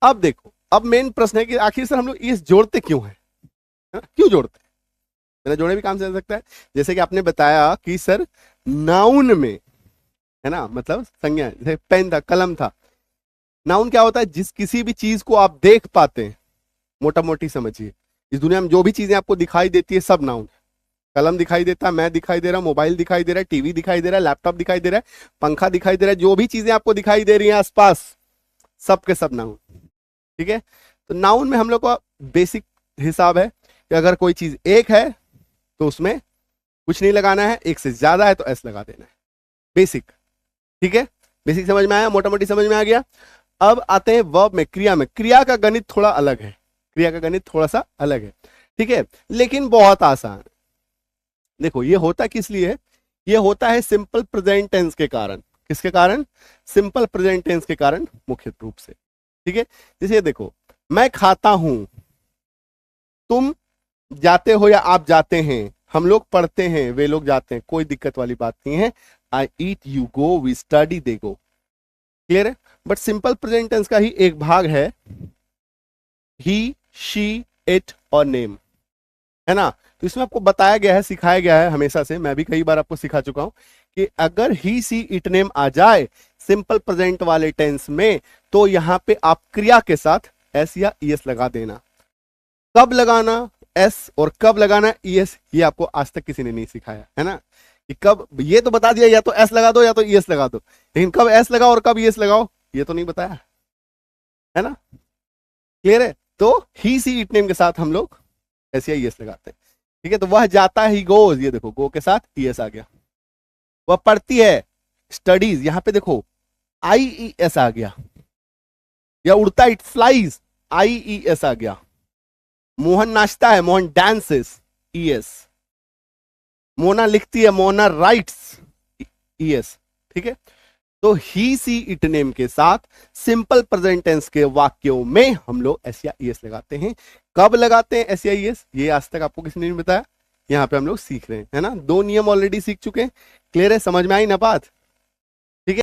अब देखो, अब मेन प्रश्न है कि आखिर सर हम लोग इस जोड़ते क्यों हैं, क्यों जोड़ते हैं? बिना जोड़े भी काम चल सकता है। जैसे कि आपने बताया कि सर नाउन में, है ना, मतलब संज्ञा, जैसे पेन था, कलम था। नाउन क्या होता है? जिस किसी भी चीज को आप देख पाते हैं, मोटा मोटी समझिए, इस दुनिया में जो भी चीजें आपको दिखाई देती है सब नाउन है। कलम दिखाई देता है, मैं दिखाई दे रहा हूं, मोबाइल दिखाई दे रहा है, टीवी दिखाई दे रहा है, लैपटॉप दिखाई दे रहा है, पंखा दिखाई दे रहा है, जो भी चीजें आपको दिखाई दे रही हैं आसपास, सब के सब नाउन। ठीक है, तो नाउन में हम लोग का बेसिक हिसाब है कि अगर कोई चीज एक है तो उसमें कुछ नहीं लगाना है, एक से ज्यादा है तो एस लगा देना है, बेसिक। ठीक है, बेसिक समझ में आया, मोटा मोटी समझ में आ गया। अब आते हैं वर्ब में, क्रिया में। क्रिया का गणित थोड़ा अलग है, क्रिया का गणित थोड़ा सा अलग है, ठीक है, लेकिन बहुत आसान है। देखो ये होता किस लिए है? ये होता है सिंपल प्रेजेंट टेंस के कारण। किसके कारण? सिंपल प्रेजेंट टेंस के कारण मुख्य रूप से। ठीक है, जैसे देखो, मैं खाता हूं, तुम जाते हो या आप जाते हैं, हम लोग पढ़ते हैं, वे लोग जाते हैं, कोई दिक्कत वाली बात नहीं है। I eat, you go, we study, they go. Clear है? बट सिंपल प्रेजेंट टेंस का ही एक भाग है ही, शी, इट और नेम, है ना। तो इसमें आपको बताया गया है, सिखाया गया है हमेशा से, मैं भी कई बार आपको सिखा चुका हूं कि अगर ही, सी, इट, नेम आ जाए सिंपल प्रेजेंट वाले टेंस में, तो यहां पे आप क्रिया के साथ एस या ईएस लगा देना। कब लगाना एस और कब लगाना ईएस, ये आपको आज तक किसी ने नहीं सिखाया, है ना। कि कब, ये तो बता दिया या तो एस लगा दो या तो ईएस लगा दो, लेकिन कब एस लगाओ और कब ईएस लगाओ ये तो नहीं बताया, है ना। क्लियर है? तो ही, सी, इट, नेम के साथ हम लोग एस या ईएस लगाते हैं। ठीक है, तो वह जाता है, ही गोज, ये देखो गो के साथ ईएस आ गया। वह पढ़ती है, स्टडीज, यहां पे देखो आई ई एस आ गया। या उड़ता, it flies, I E S आ गया। मोहन नाचता है, मोहन डांसेस, ईएस। मोना लिखती है, मोना राइट्स, ईएस। ठीक है, तो ही, सी, इट, नेम के साथ सिंपल प्रेजेंट टेंस के वाक्यों में हम लोग एस या ईएस लगाते हैं। कब लगाते हैं एस या ईएस, ये आज तक आपको किसी ने नहीं बताया, यहां पे हम लोग सीख रहे हैं, है ना। दो नियम ऑलरेडी सीख चुके हैं। क्लियर है? समझ में आई ना बात?